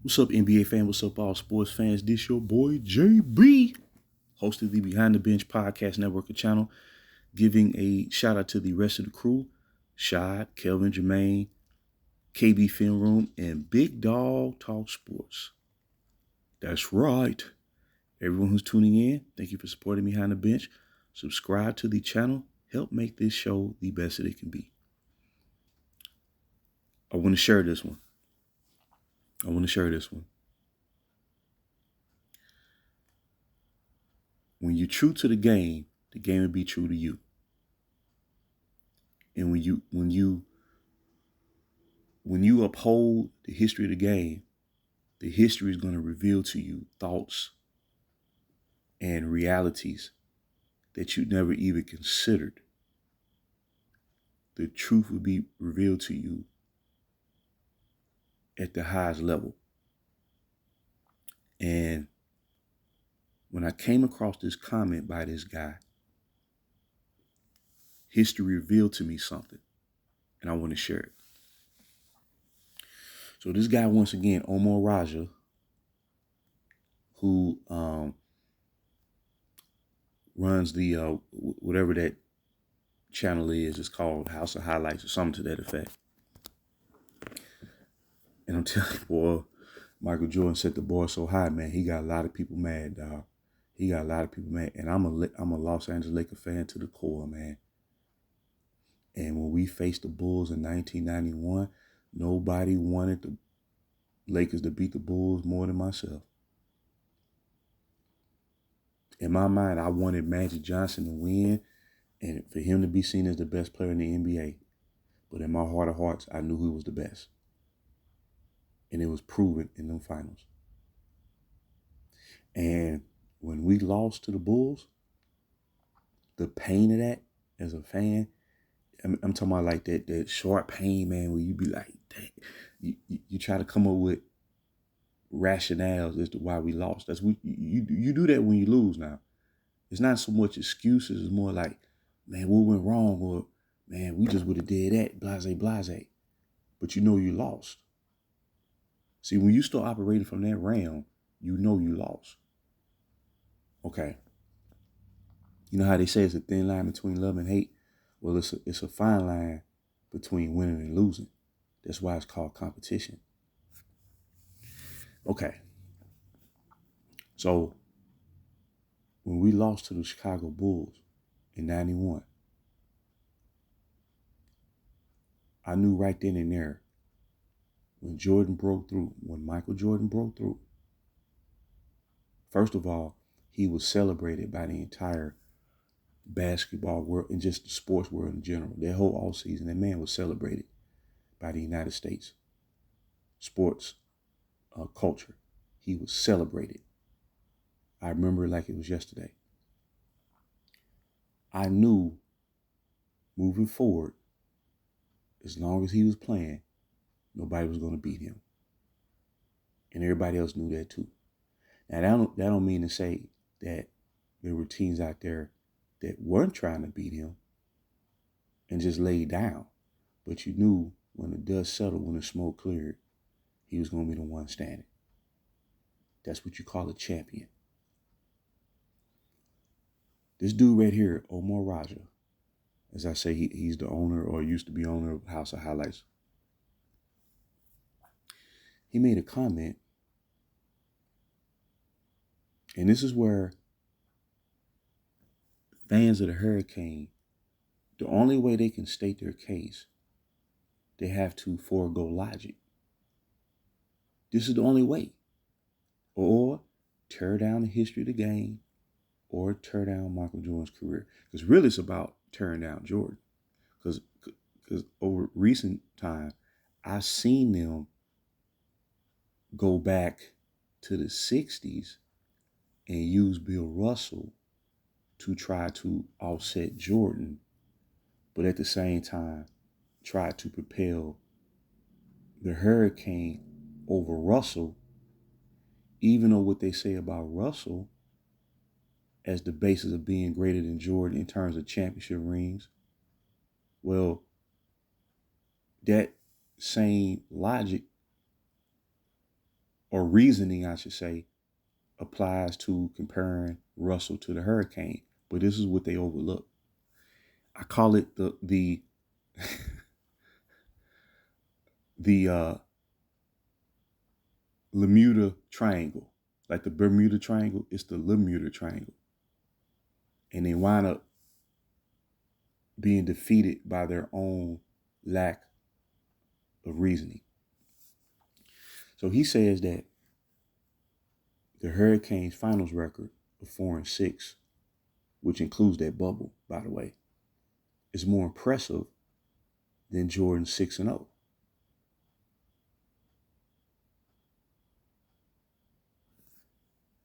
What's up, NBA fan? What's up, all sports fans? This your boy JB, host of the Behind the Bench Podcast Network channel, giving a shout out to the rest of the crew: Shad, Kelvin, Jermaine, KB Film Room, and Big Dog Talk Sports. That's right. Everyone who's tuning in, thank you for supporting Behind the Bench. Subscribe to the channel. Help make this show the best that it can be. I want to share this one. When you're true to the game will be true to you. And when you uphold the history of the history is going to reveal to you thoughts and realities that you never even considered. The truth will be revealed to you at the highest level. And when I came across this comment by this guy, history revealed to me something, and I want to share it. So this guy, once again, Omar Raja, who runs the whatever that channel is, it's called House of Highlights or something to that effect. And I'm telling you, boy, Michael Jordan set the bar so high, man. He got a lot of people mad, dog. He got a lot of people mad. And I'm a Los Angeles Lakers fan to the core, man. And when we faced the Bulls in 1991, nobody wanted the Lakers to beat the Bulls more than myself. In my mind, I wanted Magic Johnson to win and for him to be seen as the best player in the NBA. But in my heart of hearts, I knew he was the best. And it was proven in them finals. And when we lost to the Bulls, the pain of that as a fan, I'm talking about like that short pain, man, where you be like, dang, you try to come up with rationales as to why we lost. That's what you do that when you lose now. It's not so much excuses, it's more like, man, what went wrong? Or, man, we just would have did that, blase. But you know you lost. See, when you start operating from that realm, you know you lost. Okay. You know how they say it's a thin line between love and hate? Well, it's a fine line between winning and losing. That's why it's called competition. Okay. So when we lost to the Chicago Bulls in 91, I knew right then and there, when Michael Jordan broke through, first of all, he was celebrated by the entire basketball world and just the sports world in general. That whole all season, that man was celebrated by the United States sports culture. He was celebrated. I remember it like it was yesterday. I knew moving forward, as long as he was playing, nobody was going to beat him. And everybody else knew that too. Now, that don't mean to say that there were teams out there that weren't trying to beat him and just laid down. But you knew when the dust settled, when the smoke cleared, he was going to be the one standing. That's what you call a champion. This dude right here, Omar Raja, as I say, he's the owner or used to be owner of House of Highlights. He made a comment, and this is where fans of the Hurricane, the only way they can state their case, they have to forego logic. This is the only way. Or tear down the history of the game, or tear down Michael Jordan's career. Because really it's about tearing down Jordan. Because over recent time, I've seen them go back to the 60s and use Bill Russell to try to offset Jordan, but at the same time, try to propel the Hurricane over Russell, even though what they say about Russell as the basis of being greater than Jordan in terms of championship rings, well, that same logic or reasoning, I should say, applies to comparing Russell to the Hurricane. But this is what they overlook. I call it the the Bermuda Triangle. Like the Bermuda Triangle, it's the Bermuda Triangle. And they wind up being defeated by their own lack of reasoning. So he says that the Hurricanes finals record of 4-6, which includes that bubble, by the way, is more impressive than Jordan's 6-0.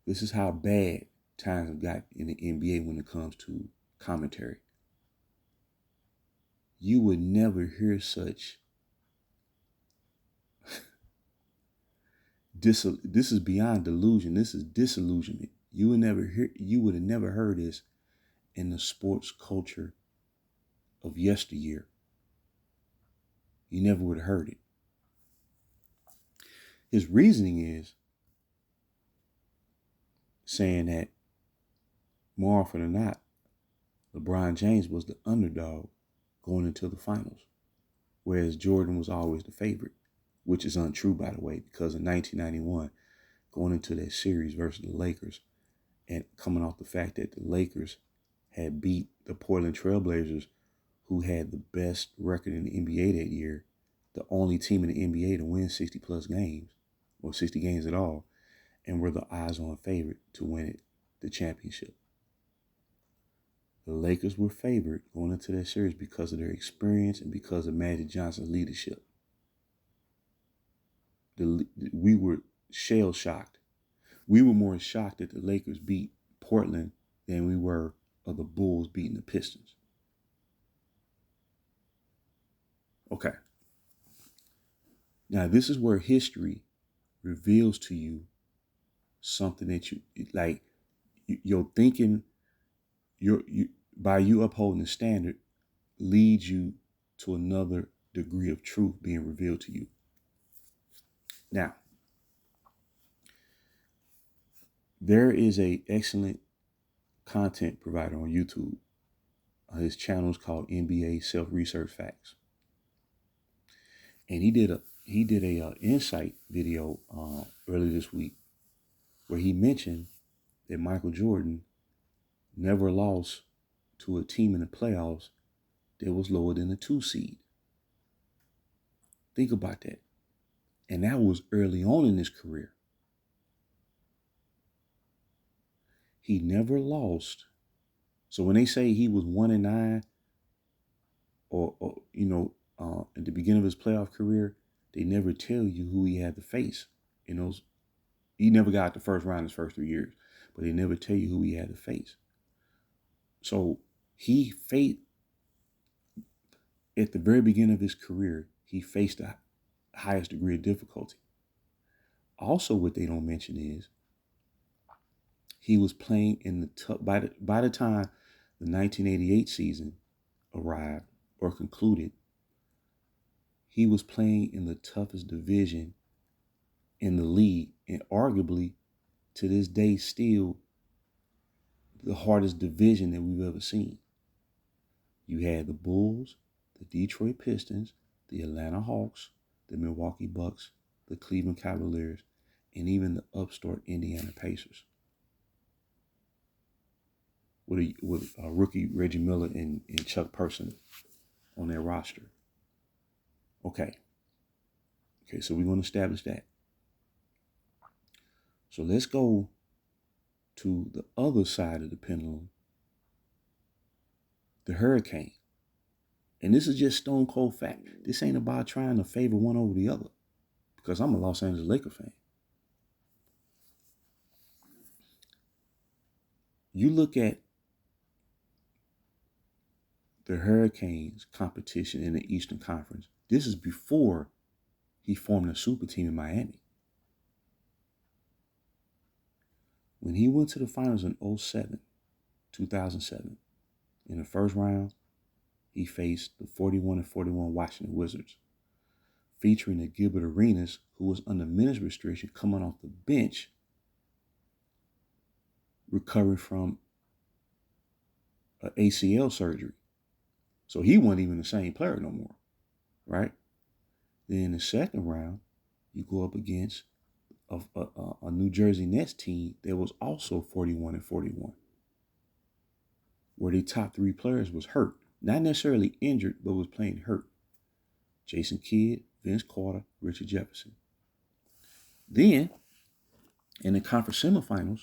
This is how bad times have got in the NBA when it comes to commentary. You would never hear such this is beyond delusion. This is disillusionment. You would have never heard this in the sports culture of yesteryear. You never would have heard it. His reasoning is saying that more often than not, LeBron James was the underdog going into the finals, whereas Jordan was always the favorite, which is untrue, by the way, because in 1991, going into that series versus the Lakers, and coming off the fact that the Lakers had beat the Portland Trailblazers, who had the best record in the NBA that year, the only team in the NBA to win 60-plus games, or 60 games at all, and were the odds-on favorite to win the championship. The Lakers were favored going into that series because of their experience and because of Magic Johnson's leadership. We were shell-shocked. We were more shocked that the Lakers beat Portland than we were of the Bulls beating the Pistons. Okay. Now, this is where history reveals to you something that your thinking, by you upholding the standard, leads you to another degree of truth being revealed to you. Now, there is an excellent content provider on YouTube. His channel is called NBA Self Research Facts, and he did a insight video earlier this week where he mentioned that Michael Jordan never lost to a team in the playoffs that was lower than a 2 seed. Think about that. And that was early on in his career. He never lost. So when they say he was 1-9, or at the beginning of his playoff career, they never tell you who he had to face in those. He never got the first round his first 3 years, but they never tell you who he had to face. So he faced, at the very beginning of his career, he faced the highest degree of difficulty. Also, what they don't mention is he was playing in the tough. By the time the 1988 season arrived or concluded, he was playing in the toughest division in the league, and arguably to this day still the hardest division that we've ever seen. You had the Bulls, the Detroit Pistons, the Atlanta Hawks, the Milwaukee Bucks, the Cleveland Cavaliers, and even the upstart Indiana Pacers, with a rookie Reggie Miller and Chuck Person on their roster. Okay, so we're going to establish that. So let's go to the other side of the pendulum, the Hurricane. And this is just stone cold fact. This ain't about trying to favor one over the other, because I'm a Los Angeles Lakers fan. You look at the Hurricanes competition in the Eastern Conference. This is before he formed a super team in Miami. When he went to the finals in 2007, in the first round, he faced the 41-41 Washington Wizards. featuring the Gilbert Arenas, who was under minutes restriction, coming off the bench, recovering from an ACL surgery. So he wasn't even the same player no more, right? Then in the second round, you go up against a New Jersey Nets team that was also 41-41, where the top three players was hurt. Not necessarily injured, but was playing hurt. Jason Kidd, Vince Carter, Richard Jefferson. Then, in the conference semifinals,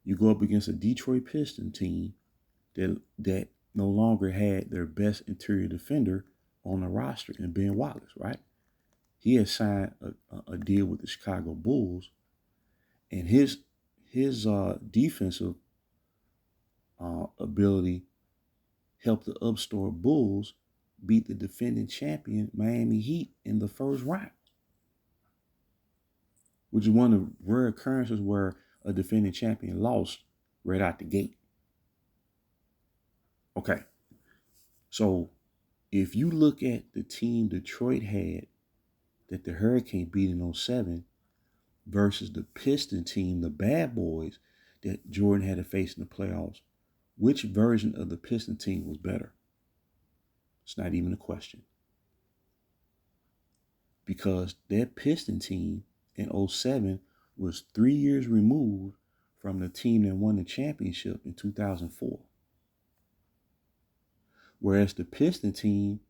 you go up against a Detroit Pistons team that no longer had their best interior defender on the roster in Ben Wallace, right? He had signed a deal with the Chicago Bulls, and his defensive ability helped the upstart Bulls beat the defending champion Miami Heat in the first round, which is one of the rare occurrences where a defending champion lost right out the gate. Okay, so if you look at the team Detroit had that the Hurricane beat in 07 versus the Piston team, the Bad Boys, that Jordan had to face in the playoffs, which version of the Piston team was better? It's not even a question. Because that Piston team in 07 was 3 years removed from the team that won the championship in 2004. Whereas the Piston team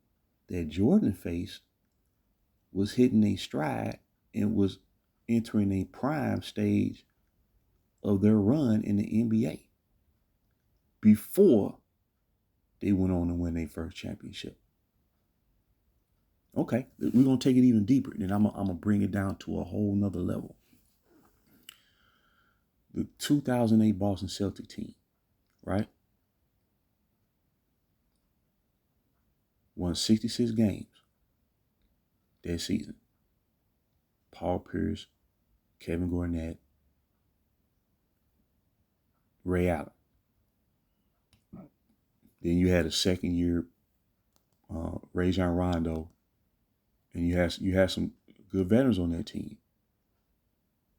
that Jordan faced was hitting a stride and was entering a prime stage of their run in the NBA before they went on to win their first championship. Okay, we're going to take it even deeper. Then I'm going to bring it down to a whole nother level. The 2008 Boston Celtics team, right? Won 66 games that season. Paul Pierce, Kevin Garnett, Ray Allen. Then you had a second year Rajon Rondo, and you had some good veterans on that team.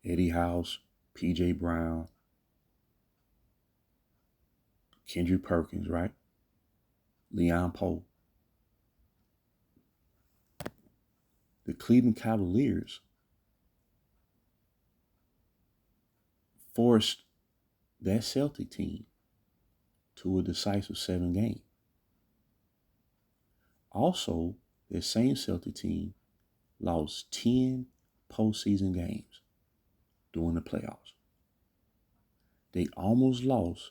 Eddie House, P.J. Brown, Kendrick Perkins, right? Leon Powe. The Cleveland Cavaliers forced that Celtic team to a decisive 7 game. Also, that same Celtic team lost 10 postseason games during the playoffs. They almost lost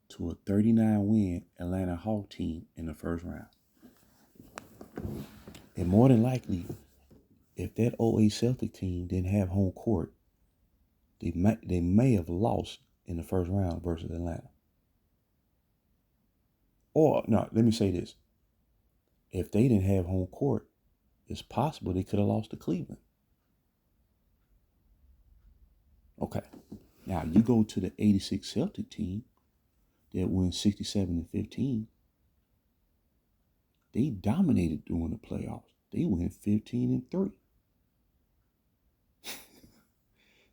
to a 39-win Atlanta Hawks team in the first round. And more than likely, if that 08 Celtic team didn't have home court, they may have lost in the first round versus Atlanta. Or, no, let me say this. If they didn't have home court, it's possible they could have lost to Cleveland. Okay. Now, you go to the 86 Celtic team that went 67-15. They dominated during the playoffs. They went 15-3.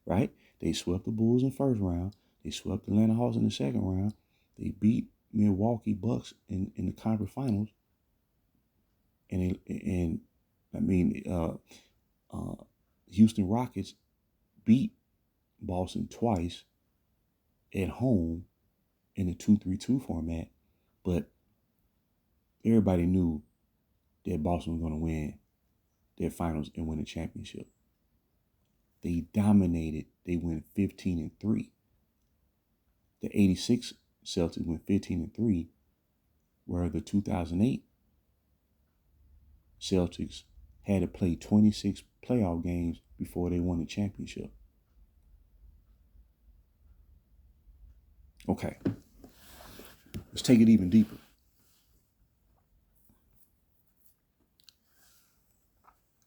Right? They swept the Bulls in the first round. They swept the Atlanta Hawks in the second round. They beat Milwaukee Bucks in the conference finals. Houston Rockets beat Boston twice at home in the 2-3-2 format, but everybody knew that Boston was going to win their finals and win the championship. They dominated. They went 15-3. The 86 Celtics went 15-3, where the 2008 Celtics had to play 26 playoff games before they won the championship. Okay, let's take it even deeper.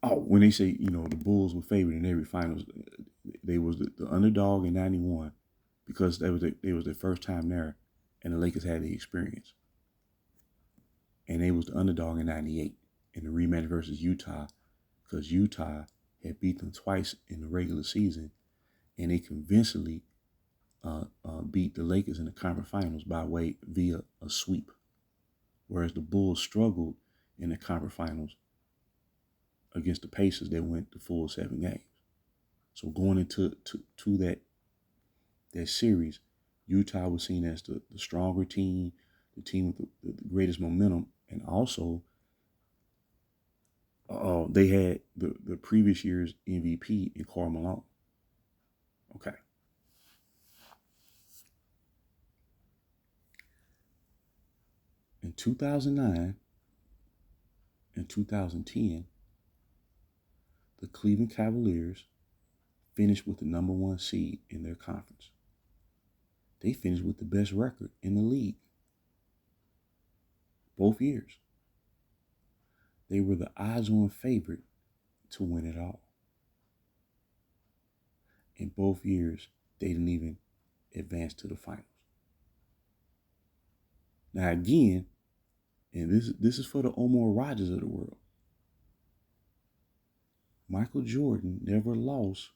Oh, when they say, the Bulls were favored in every finals, they was the underdog in 91 because they was their first time there, and the Lakers had the experience. And they was the underdog in 98 in the rematch versus Utah. because Utah had beat them twice in the regular season, and they convincingly beat the Lakers in the conference finals via a sweep, whereas the Bulls struggled in the conference finals against the Pacers that went the full 7 games. So going into that series, Utah was seen as the stronger team, the team with the greatest momentum, and also they had the previous year's MVP in Karl Malone. Okay. In 2009 and 2010, the Cleveland Cavaliers finished with the number 1 seed in their conference. They finished with the best record in the league both years. They were the odds-on favorite to win it all. In both years, they didn't even advance to the finals. Now again, and this is for the Omar Rogers of the world, Michael Jordan never lost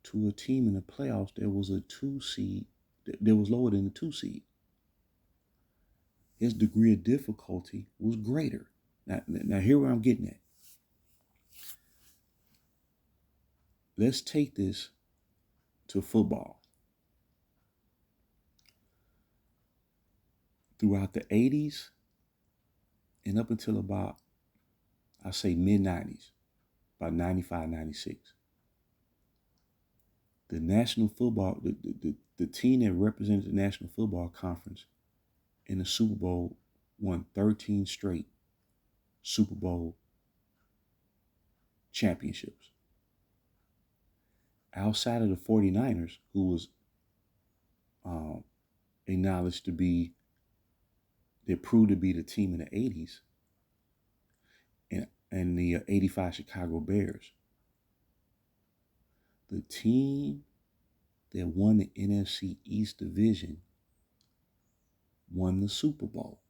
to a team in the playoffs that was a 2 seed, that was lower than the 2 seed. His degree of difficulty was greater. Now here where I'm getting at. Let's take this to football. Throughout the 80s and up until about, I say mid-90s, about 95, 96, the national football, the team that represented the National Football Conference in the Super Bowl won 13 straight Super Bowl championships. Outside of the 49ers, who was acknowledged to be, they proved to be the team in the 80s, and the 85 Chicago Bears. The team that won the NFC East Division won the Super Bowl.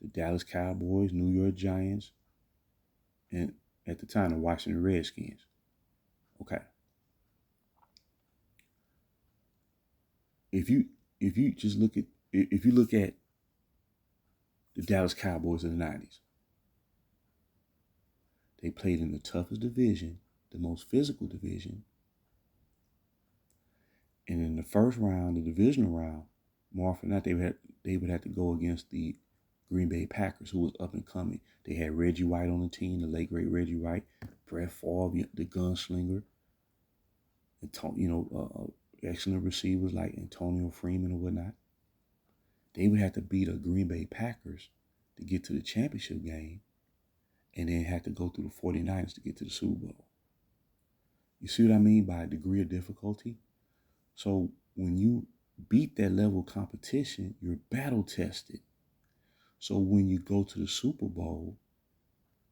The Dallas Cowboys, New York Giants, and at the time the Washington Redskins. Okay. If you look at the Dallas Cowboys in the 90s, they played in the toughest division, the most physical division. And in the first round, the divisional round, more often than not, they would have to go against the Green Bay Packers, who was up and coming. They had Reggie White on the team, the late great Reggie White, Brett Favre, the gunslinger, and excellent receivers like Antonio Freeman and whatnot. They would have to beat a Green Bay Packers to get to the championship game, and then have to go through the 49ers to get to the Super Bowl. You see what I mean by degree of difficulty? So when you beat that level of competition, you're battle tested. So when you go to the Super Bowl,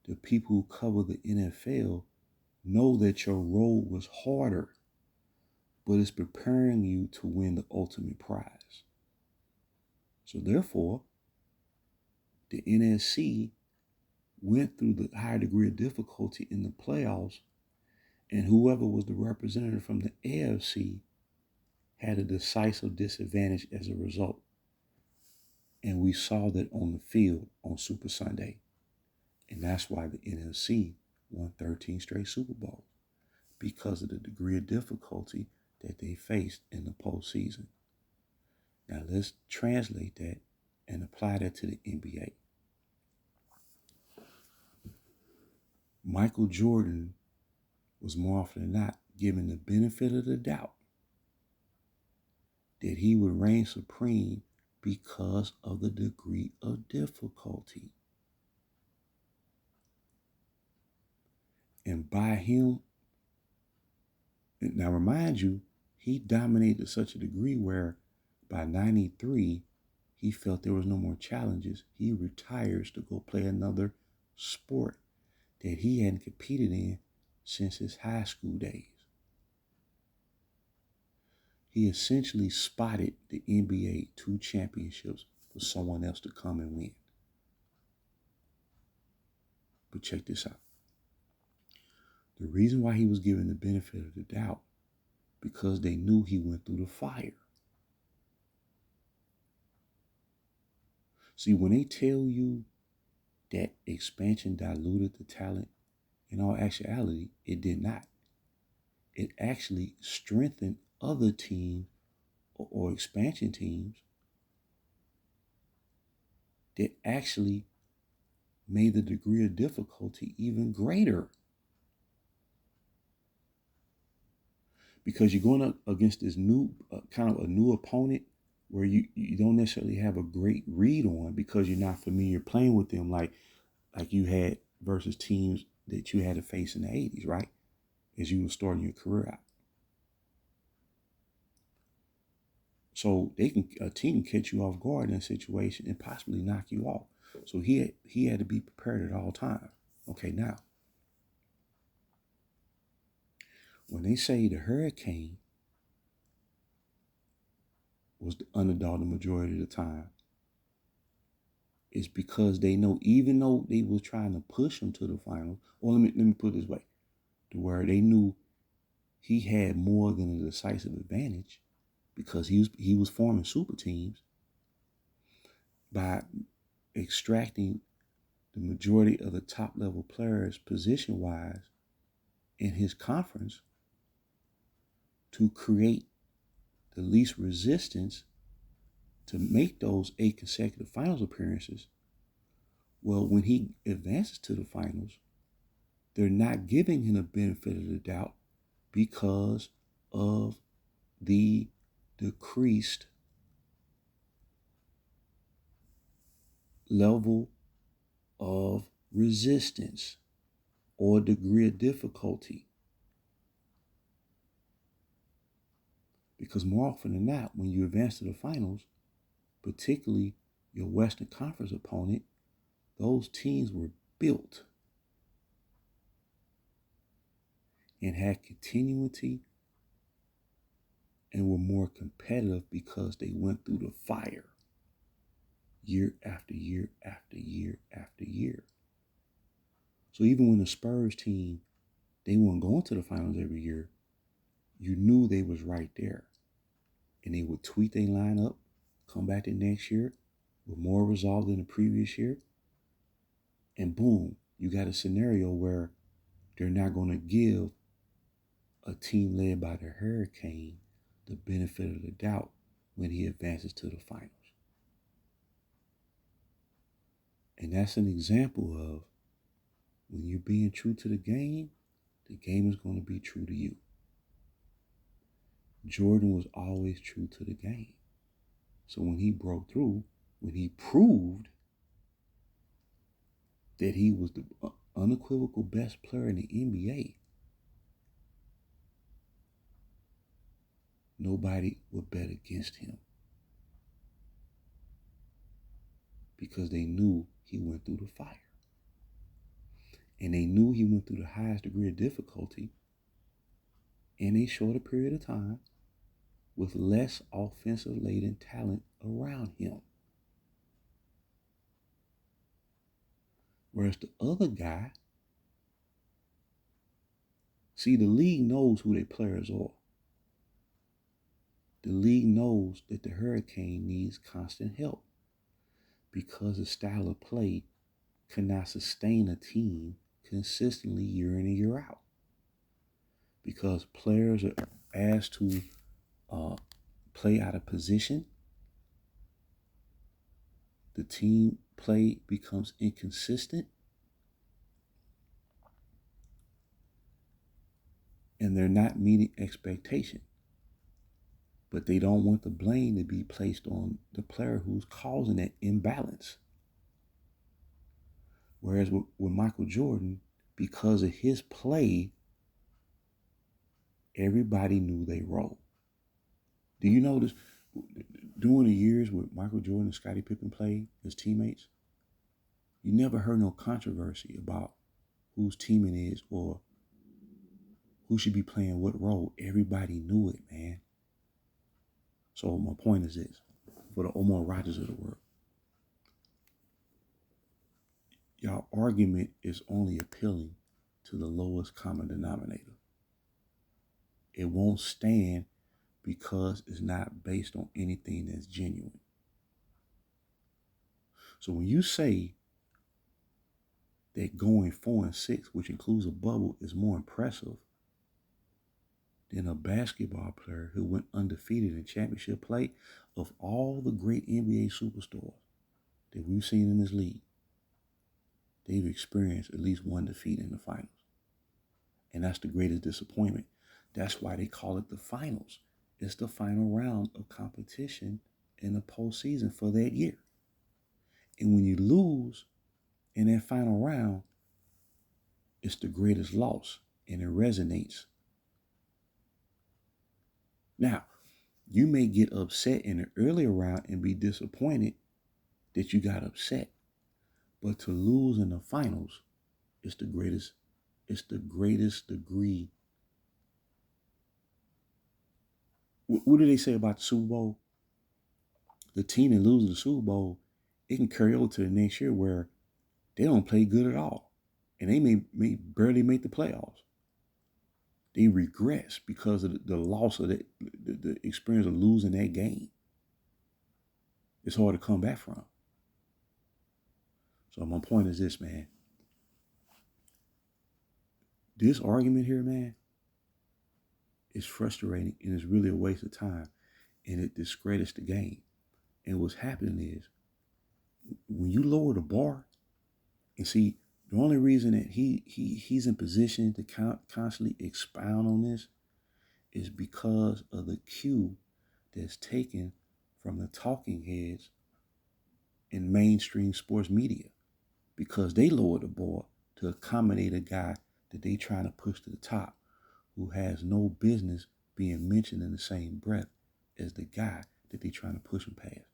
the people who cover the NFL know that your road was harder, but it's preparing you to win the ultimate prize. So therefore, the NFC went through the higher degree of difficulty in the playoffs, and whoever was the representative from the AFC had a decisive disadvantage as a result. And we saw that on the field on Super Sunday. And that's why the NFC won 13 straight Super Bowls, because of the degree of difficulty that they faced in the postseason. Now let's translate that and apply that to the NBA. Michael Jordan was more often than not given the benefit of the doubt that he would reign supreme because of the degree of difficulty. And by him, now remind you, he dominated to such a degree where by 93, he felt there was no more challenges. He retires to go play another sport that he hadn't competed in since his high school days. He essentially spotted the NBA 2 championships for someone else to come and win. But check this out. The reason why he was given the benefit of the doubt, because they knew he went through the fire. See, when they tell you that expansion diluted the talent, in all actuality, it did not. It actually strengthened other teams or expansion teams that actually made the degree of difficulty even greater. Because you're going up against this new, kind of a new opponent where you don't necessarily have a great read on because you're not familiar playing with them like you had versus teams that you had to face in the 80s, right? As you were starting your career out. So a team can catch you off guard in a situation and possibly knock you off. So he had to be prepared at all times. Okay, now, when they say the Hurricane was the underdog the majority of the time, it's because they know, even though they were trying to push him to the finals, or let me put it this way, to where they knew he had more than a decisive advantage because he was forming super teams by extracting the majority of the top level players position wise in his conference to create the least resistance to make those 8 consecutive finals appearances. Well, when he advances to the finals, they're not giving him the benefit of the doubt because of the decreased level of resistance or degree of difficulty. Because more often than not, when you advance to the finals, particularly your Western Conference opponent, those teams were built and had continuity and were more competitive because they went through the fire year after year after year after year. So even when the Spurs team, they weren't going to the finals every year, you knew they was right there. And they would tweak their lineup, come back the next year with more resolve than the previous year. And boom, you got a scenario where they're not going to give a team led by the Hurricane the benefit of the doubt when he advances to the finals. And that's an example of when you're being true to the game is going to be true to you. Jordan was always true to the game. So when he broke through, when he proved that he was the unequivocal best player in the NBA, nobody would bet against him because they knew he went through the fire. And they knew he went through the highest degree of difficulty in a shorter period of time with less offensive-laden talent around him. Whereas the other guy, see, the league knows who their players are. The league knows that the Hurricane needs constant help because the style of play cannot sustain a team consistently year in and year out. Because players are asked to play out of position, the team play becomes inconsistent, and they're not meeting expectation. But they don't want the blame to be placed on the player who's causing that imbalance. Whereas with Michael Jordan, because of his play, everybody knew their role. Do you notice during the years with Michael Jordan and Scottie Pippen played as teammates, you never heard no controversy about whose team it is or who should be playing what role. Everybody knew it, man. So my point is this, for the Omar Rogers of the world, Y'all argument is only appealing to the lowest common denominator. It won't stand because it's not based on anything that's genuine. So when you say that going 4-6, which includes a bubble, is more impressive than a basketball player who went undefeated in championship play, of all the great NBA superstars that we've seen in this league, they've experienced at least one defeat in the finals. And that's the greatest disappointment. That's why they call it the finals. It's the final round of competition in the postseason for that year. And when you lose in that final round, it's the greatest loss, and it resonates. Now, you may get upset in the earlier round and be disappointed that you got upset. But to lose in the finals is the greatest degree. What do they say about the Super Bowl? The team that loses the Super Bowl, it can carry over to the next year where they don't play good at all. And they may barely make the playoffs. They regress because of the loss of the experience of losing that game. It's hard to come back from. So my point is this, man. This argument here, man, is frustrating and it's really a waste of time. And it discredits the game. And what's happening is when you lower the bar, and see, the only reason that he's in position to constantly expound on this is because of the cue that's taken from the talking heads in mainstream sports media, because they lower the bar to accommodate a guy that they trying to push to the top who has no business being mentioned in the same breath as the guy that they trying to push him past.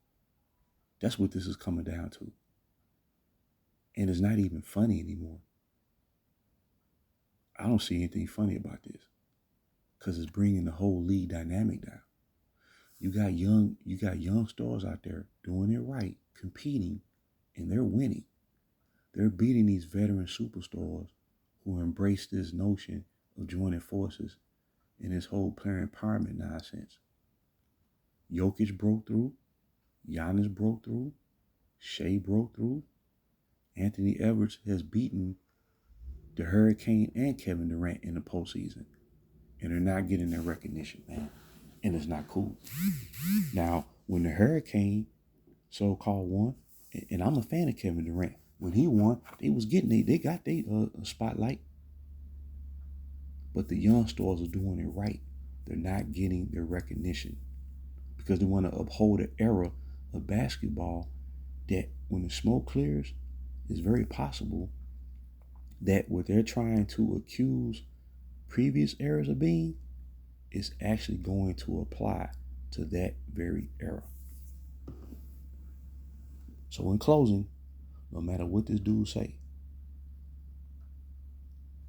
That's what this is coming down to. And it's not even funny anymore. I don't see anything funny about this because it's bringing the whole league dynamic down. You got young stars out there doing it right, competing, and they're winning. They're beating these veteran superstars who embrace this notion of joining forces in this whole player empowerment nonsense. Jokic broke through. Giannis broke through. Shea broke through. Anthony Edwards has beaten the Hurricane and Kevin Durant in the postseason. And they're not getting their recognition, man. And it's not cool. Now, when the Hurricane so-called won, and I'm a fan of Kevin Durant, when he won, they got their spotlight. But the young stars are doing it right. They're not getting their recognition because they want to uphold an era of basketball that when the smoke clears, it's very possible that what they're trying to accuse previous eras of being is actually going to apply to that very era. So in closing, no matter what this dude say,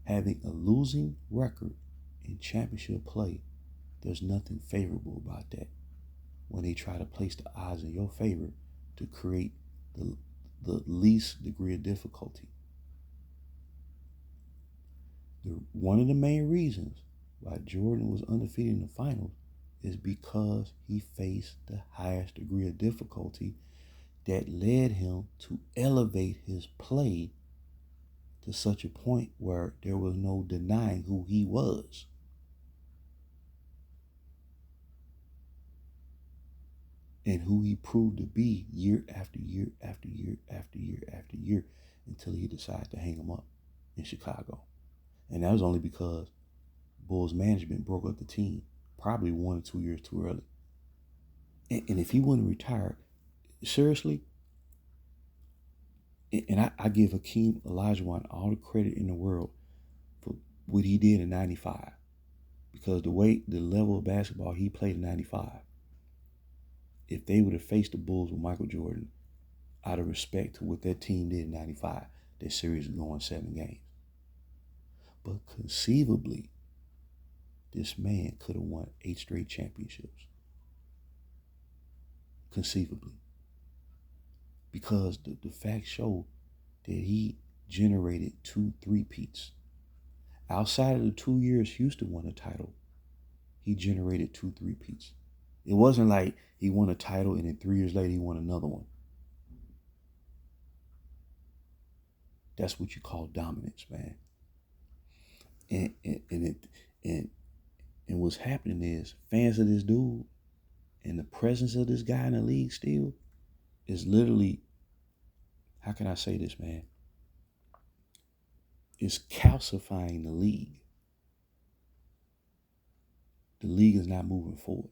having a losing record in championship play, there's nothing favorable about that when they try to place the odds in your favor to create the least degree of difficulty. One of the main reasons why Jordan was undefeated in the finals is because he faced the highest degree of difficulty that led him to elevate his play to such a point where there was no denying who he was. And who he proved to be year after year after year after year after year until he decided to hang him up in Chicago. And that was only because Bulls management broke up the team probably 1 or 2 years too early. And if he wouldn't retire, seriously, and I give Hakeem Olajuwon all the credit in the world for what he did in 95. Because the level of basketball he played in 95, if they would have faced the Bulls with Michael Jordan, out of respect to what that team did in 95, that series would go on 7 games. But conceivably, this man could have won 8 straight championships. Conceivably. Because the facts show that he generated 2 3-peats. Outside of the 2 years Houston won a title, he generated 2 3-peats. It wasn't like he won a title and then 3 years later he won another one. That's what you call dominance, man. And what's happening is fans of this dude and the presence of this guy in the league still is literally, how can I say this, man? It's calcifying the league. The league is not moving forward.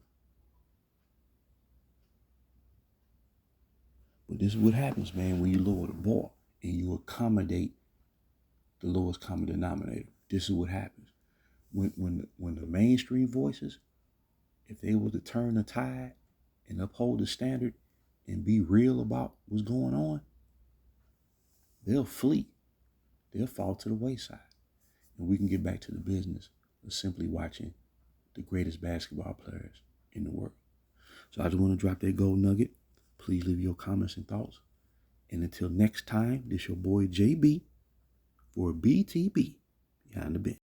But this is what happens, man, when you lower the bar and you accommodate the lowest common denominator. This is what happens. When the mainstream voices, if they were to turn the tide and uphold the standard and be real about what's going on, they'll flee. They'll fall to the wayside. And we can get back to the business of simply watching the greatest basketball players in the world. So I just want to drop that gold nugget. Please leave your comments and thoughts. And until next time, this your boy JB for BTB Behind the Bench.